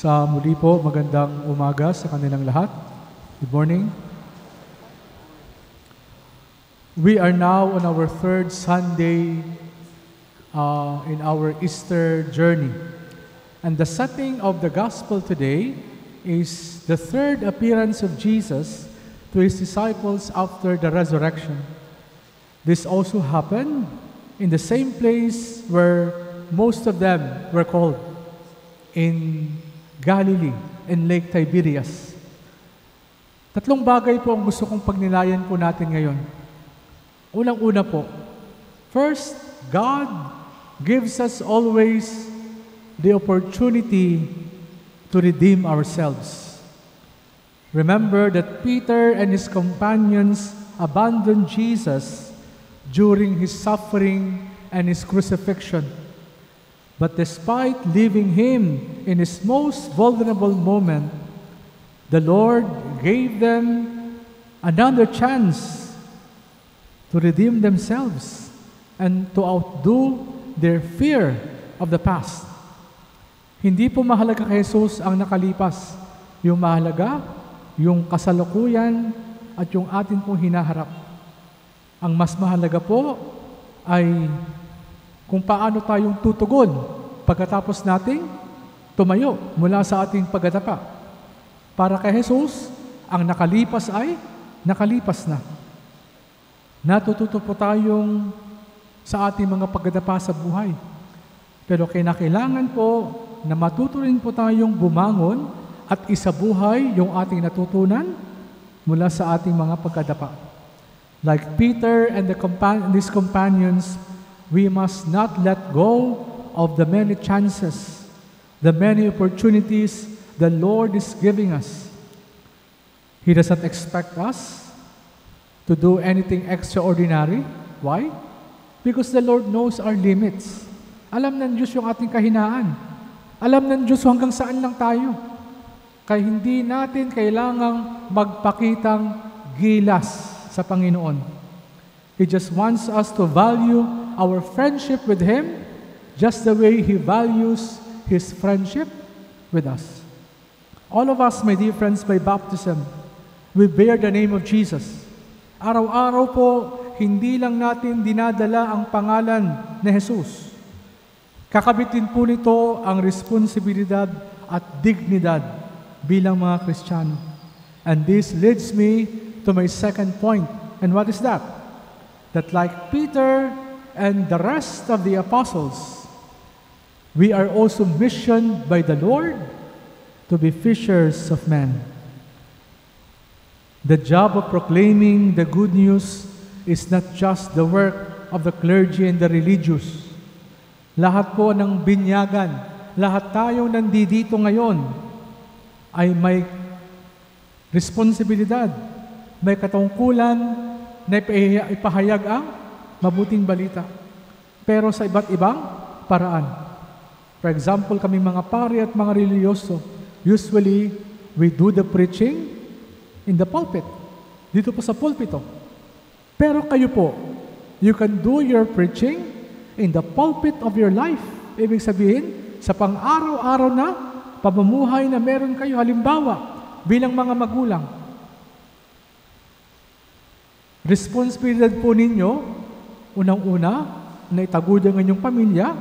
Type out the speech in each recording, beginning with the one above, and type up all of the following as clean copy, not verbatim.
Sa muli po, magandang umaga sa kanilang lahat. Good morning. We are now on our third Sunday in our Easter journey. And the setting of the gospel today is the third appearance of Jesus to his disciples after the resurrection. This also happened in the same place where most of them were called, in Galilee, in Lake Tiberias. Tatlong bagay po ang gusto kong pagnilayan po natin ngayon. Unang-una po, first, God gives us always the opportunity to redeem ourselves. Remember that Peter and his companions abandoned Jesus during his suffering and his crucifixion. But despite leaving him in his most vulnerable moment, the Lord gave them another chance to redeem themselves and to outdo their fear of the past. Hindi po mahalaga kay Jesus ang nakalipas. Yung mahalaga, yung kasalukuyan at yung atin pong hinaharap. Ang mas mahalaga po ay kung paano tayong tutugon pagkatapos nating tumayo mula sa ating pagdadapa. Para kay Jesus, ang nakalipas ay nakalipas na. Natututo po tayong sa ating mga pagdadapa sa buhay. Pero kailangan po na matuto rin po tayong bumangon at isabuhay yung ating natutunan mula sa ating mga pagdadapa. Like Peter and his companions, we must not let go of the many chances, the many opportunities the Lord is giving us. He doesn't expect us to do anything extraordinary. Why? Because the Lord knows our limits. Alam ng Diyos yung ating kahinaan. Alam ng Diyos hanggang saan lang tayo. Kaya hindi natin kailangang magpakitang gilas sa Panginoon. He just wants us to value our friendship with Him just the way He values His friendship with us. All of us, my dear friends, by baptism, we bear the name of Jesus. Araw-araw po, hindi lang natin dinadala ang pangalan ni Jesus. Kakabitin po nito ang responsibilidad at dignidad bilang mga Kristiyano. And this leads me to my second point. And what is that? That like Peter and the rest of the apostles, we are also missioned by the Lord to be fishers of men. The job of proclaiming the good news is not just the work of the clergy and the religious. Lahat po ng binyagan, lahat tayong nandito ngayon ay may responsibilidad, may katungkulan na ipahayag ang mabuting balita. Pero sa iba't ibang paraan. For example, kami mga pari at mga religyoso, usually, we do the preaching in the pulpit. Dito po sa pulpito. Pero kayo po, you can do your preaching in the pulpit of your life. Ibig sabihin, sa pang-araw-araw na pamumuhay na meron kayo, halimbawa, bilang mga magulang. Responsibilidad po ninyo, unang-una, na itagudan ang inyong pamilya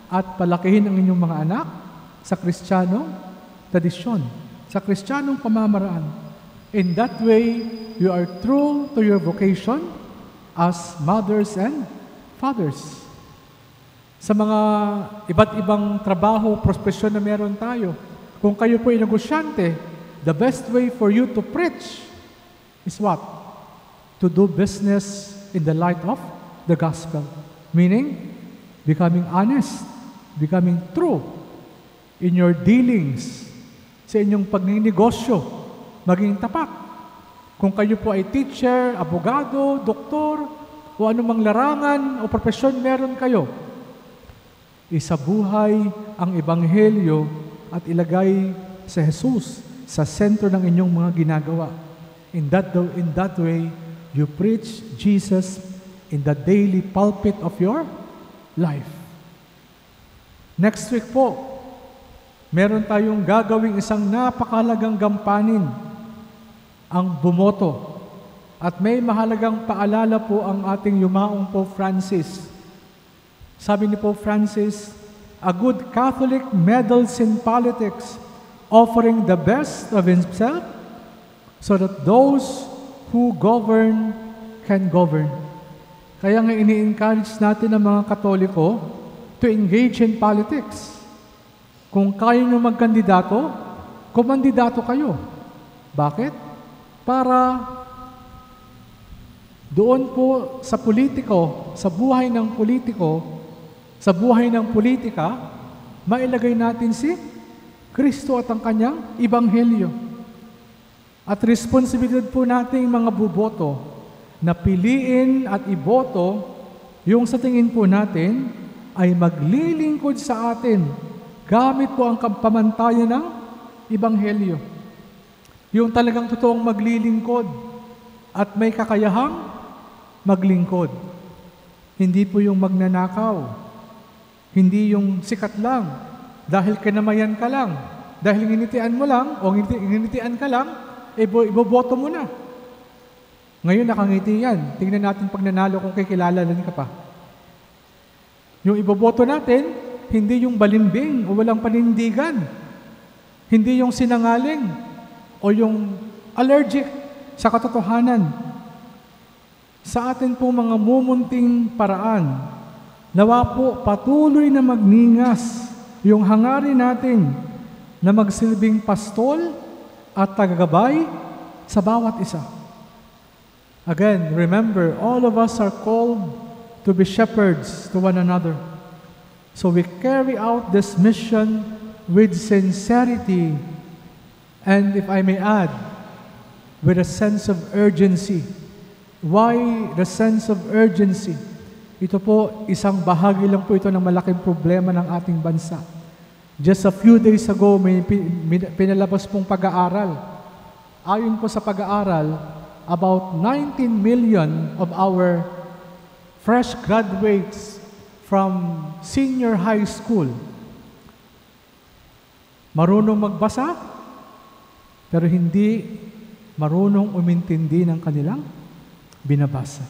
at palakihin ang inyong mga anak sa Kristiyanong tradisyon, sa Kristiyanong pamamaraan. In that way, you are true to your vocation as mothers and fathers. Sa mga iba't ibang trabaho, profesyon na meron tayo, kung kayo po ay negosyante, the best way for you to preach is what? To do business in the light of the gospel. Meaning, becoming honest, becoming true in your dealings, sa inyong pagninegosyo, maging tapat. Kung kayo po ay teacher, abogado, doktor, o anumang larangan o profesyon meron kayo, isabuhay ang ebanghelyo at ilagay sa Jesus sa sentro ng inyong mga ginagawa. In that way, you preach Jesus in the daily pulpit of your life. Next week po, meron tayong gagawing isang napakalagang gampanin, ang bumoto. At may mahalagang paalala po ang ating yumaong Pope Francis. Sabi ni Pope Francis, "A good Catholic meddles in politics, offering the best of himself so that those who govern can govern." Kaya nga ini-encourage natin ang mga Katoliko to engage in politics. Kung kaya nyo magkandidato, kumandidato kayo. Bakit? Para doon po sa politiko, sa buhay ng politiko, sa buhay ng politika, mailagay natin si Kristo at ang kanyang Ebanghelyo. At responsibilidad po nating mga buboto na piliin at iboto yung sa tingin po natin ay maglilingkod sa atin gamit po ang pamantayan ng Ebanghelyo. Yung talagang totoong maglilingkod at may kakayahang maglingkod. Hindi po yung magnanakaw. Hindi yung sikat lang. Dahil kinamayan ka lang. Dahil nginitian mo lang o nginitian ka lang, iboboto mo na. Ngayon nakangiti yan. Tingnan natin pag nanalo kung kikilalanin ka pa. Yung iboboto natin, hindi yung balimbing o walang panindigan. Hindi yung sinangaling o yung allergic sa katotohanan. Sa atin po mga mumunting paraan, nawa po patuloy na magningas yung hangarin natin na magsilbing pastol at tagagabay sa bawat isa. Again, remember, all of us are called to be shepherds to one another. So we carry out this mission with sincerity and, if I may add, with a sense of urgency. Why the sense of urgency? Ito po, isang bahagi lang po ito ng malaking problema ng ating bansa. Just a few days ago, may pinalabas pong pag-aaral. Ayon po sa pag-aaral, about 19 million of our fresh graduates from senior high school marunong magbasa, pero hindi marunong umintindi ng kanilang binabasa.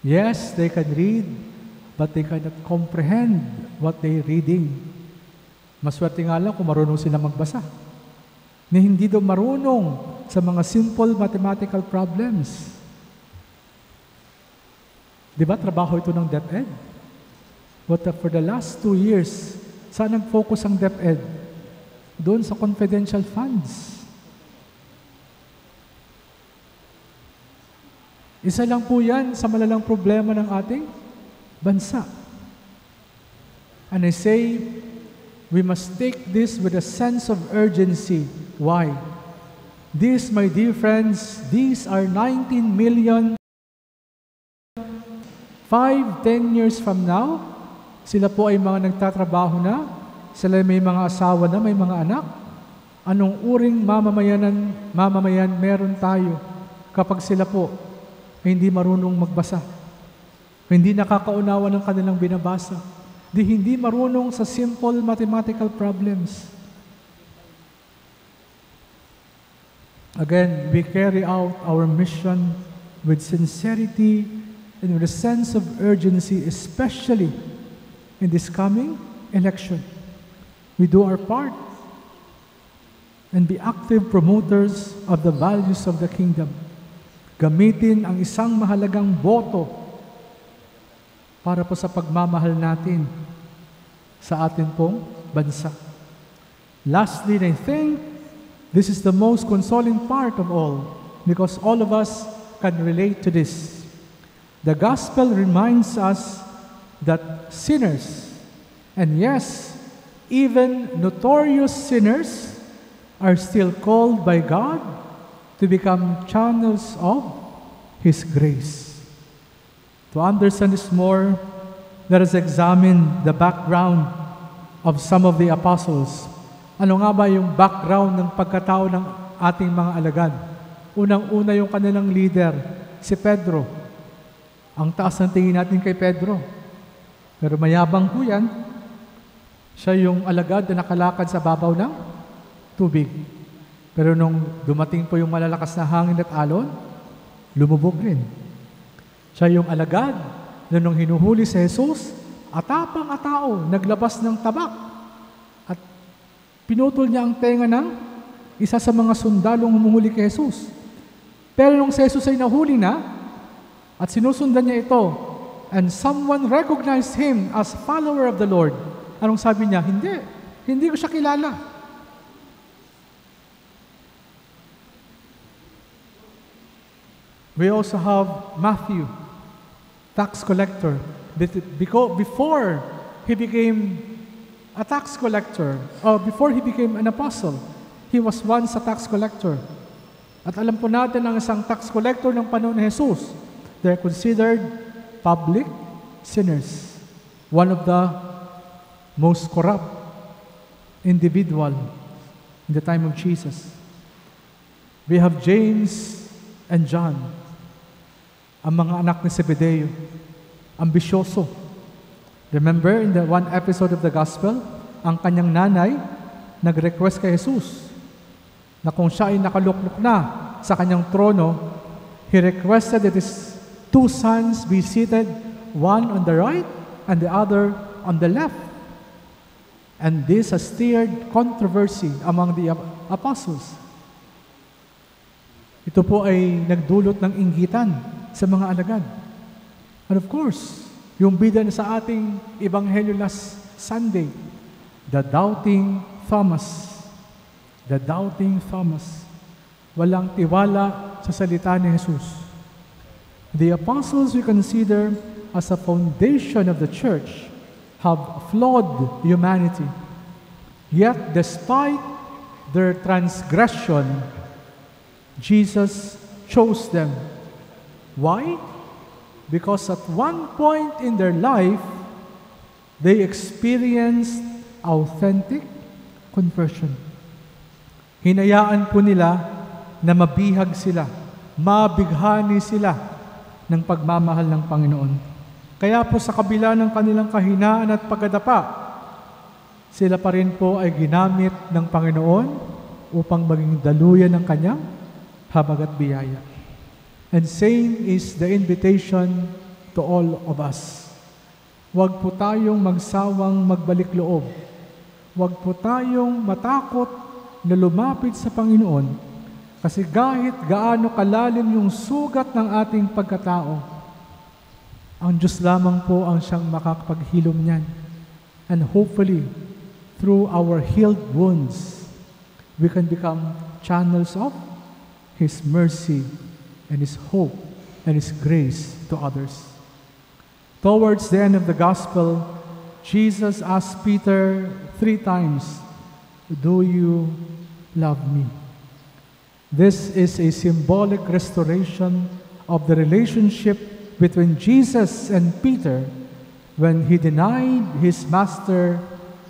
Yes, they can read, but they cannot comprehend what they're reading. Maswerte nga lang kung marunong sila magbasa. Na hindi daw marunong sa mga simple mathematical problems. Di ba, trabaho ito ng DepEd? But for the last 2 years, saan nag-focus ang DepEd? Doon sa confidential funds. Isa lang po yan sa malalang problema ng ating bansa. And I say, we must take this with a sense of urgency. Why? These, my dear friends, these are 19 million. 5-10 years from now, sila po ay mga nagtatrabaho na, sila may mga asawa na, may mga anak. Anong uring mamamayan meron tayo kapag sila po ay hindi marunong magbasa, hindi nakakaunawa ng kanilang binabasa, hindi marunong sa simple mathematical problems. Again, we carry out our mission with sincerity and with a sense of urgency, especially in this coming election. We do our part and be active promoters of the values of the kingdom. Gamitin ang isang mahalagang boto para po sa pagmamahal natin sa atin pong bansa. Lastly, I think this is the most consoling part of all, because all of us can relate to this. The gospel reminds us that sinners, and yes, even notorious sinners, are still called by God to become channels of His grace. To understand this more, let us examine the background of some of the apostles. Ano nga ba yung background ng pagkatao ng ating mga alagad? Unang-una yung kanilang leader, si Pedro. Ang taas ng tingin natin kay Pedro. Pero mayabang po yan. Siya yung alagad na nakalakad sa babaw ng tubig. Pero nung dumating po yung malalakas na hangin at alon, lumubog rin. Siya yung alagad na nung hinuhuli si Jesus, atapang atao, naglabas ng tabak at pinutol niya ang tenga ng isa sa mga sundalong humuhuli kay Jesus. Pero nung si Jesus ay nahuli na at sinusundan niya ito, and someone recognized him as follower of the Lord, anong sabi niya? Hindi ko siya kilala. We also have Matthew, tax collector. Before he became a tax collector, or before he became an apostle, he was once a tax collector. At alam po natin ang isang tax collector ng panahon ni Jesus, they're considered public sinners. One of the most corrupt individual in the time of Jesus. We have James and John, ang mga anak ni Zebedeo, ambisyoso. Remember in the one episode of the gospel, ang kanyang nanay nag-request kay Jesus na kung siya ay nakaluklok na sa kanyang trono, he requested that his two sons be seated, one on the right and the other on the left. And this has stirred controversy among the apostles. Ito po ay nagdulot ng inggitan sa mga alagad. And of course, yung bida na sa ating Ebanghelyo last Sunday, the doubting Thomas. The doubting Thomas. Walang tiwala sa salita ni Jesus. The apostles we consider as a foundation of the church have flawed humanity. Yet, despite their transgression, Jesus chose them. Why? Because at one point in their life, they experienced authentic conversion. Hinayaan po nila na mabihag sila, mabighani sila ng pagmamahal ng Panginoon. Kaya po sa kabila ng kanilang kahinaan at pagkadapa, sila pa rin po ay ginamit ng Panginoon upang maging daluyan ng kanyang habag at biyaya. And same is the invitation to all of us. Huwag po tayong magsawang magbalik loob. Huwag po tayong matakot na lumapit sa Panginoon kasi kahit gaano kalalim yung sugat ng ating pagkatao, ang Diyos lamang po ang siyang makapaghilom niyan. And hopefully, through our healed wounds, we can become channels of His mercy and His hope and His grace to others. Towards the end of the gospel, Jesus asked Peter 3 times, "Do you love me?" This is a symbolic restoration of the relationship between Jesus and Peter when he denied his master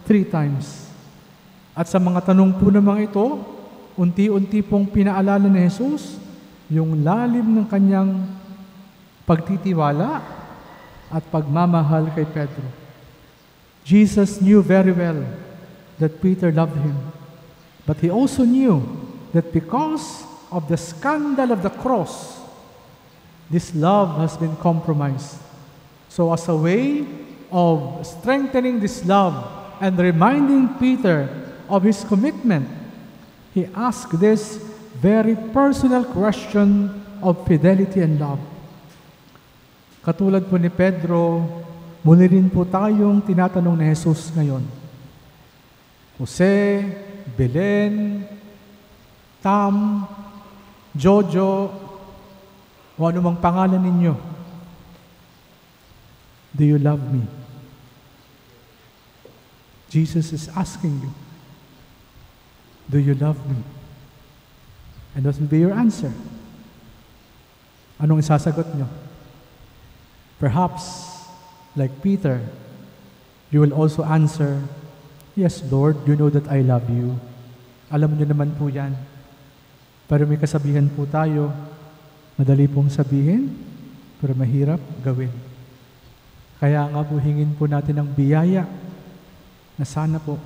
3 times. At sa mga tanong po namang ito, unti-unti pong pinaalala ni Jesus yung lalim ng kanyang pagtitiwala at pagmamahal kay Pedro. Jesus knew very well that Peter loved him, but he also knew that because of the scandal of the cross, this love has been compromised. So as a way of strengthening this love and reminding Peter of his commitment, he asked this very personal question of fidelity and love. Katulad po ni Pedro, muli rin po tayong tinatanong ni Jesus ngayon. Jose, Belen, Tam, Jojo, o anumang pangalan ninyo, do you love me? Jesus is asking you, do you love me? And what will be your answer? Anong isasagot nyo? Perhaps, like Peter, you will also answer, "Yes, Lord, you know that I love you." Alam niyo naman po yan. Pero may kasabihan po tayo, madali pong sabihin, pero mahirap gawin. Kaya nga po hingin po natin ang biyaya na sana po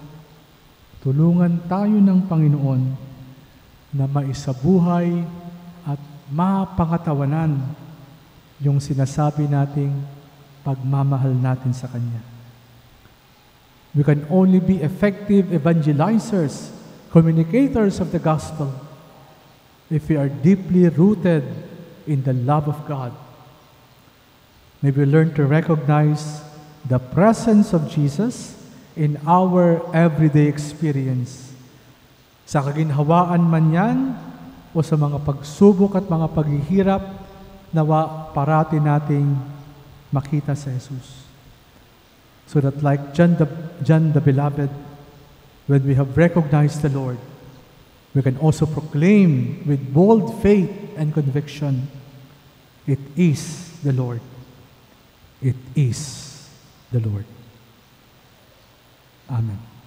tulungan tayo ng Panginoon na maisabuhay at mapangatawanan yung sinasabi nating pagmamahal natin sa Kanya. We can only be effective evangelizers, communicators of the gospel, if we are deeply rooted in the love of God. May we learn to recognize the presence of Jesus in our everyday experience. Sa kaginhawaan man yan, o sa mga pagsubok at mga paghihirap, nawa parati nating makita sa Jesus. So that like John the Beloved, when we have recognized the Lord, we can also proclaim with bold faith and conviction, it is the Lord. It is the Lord. Amen.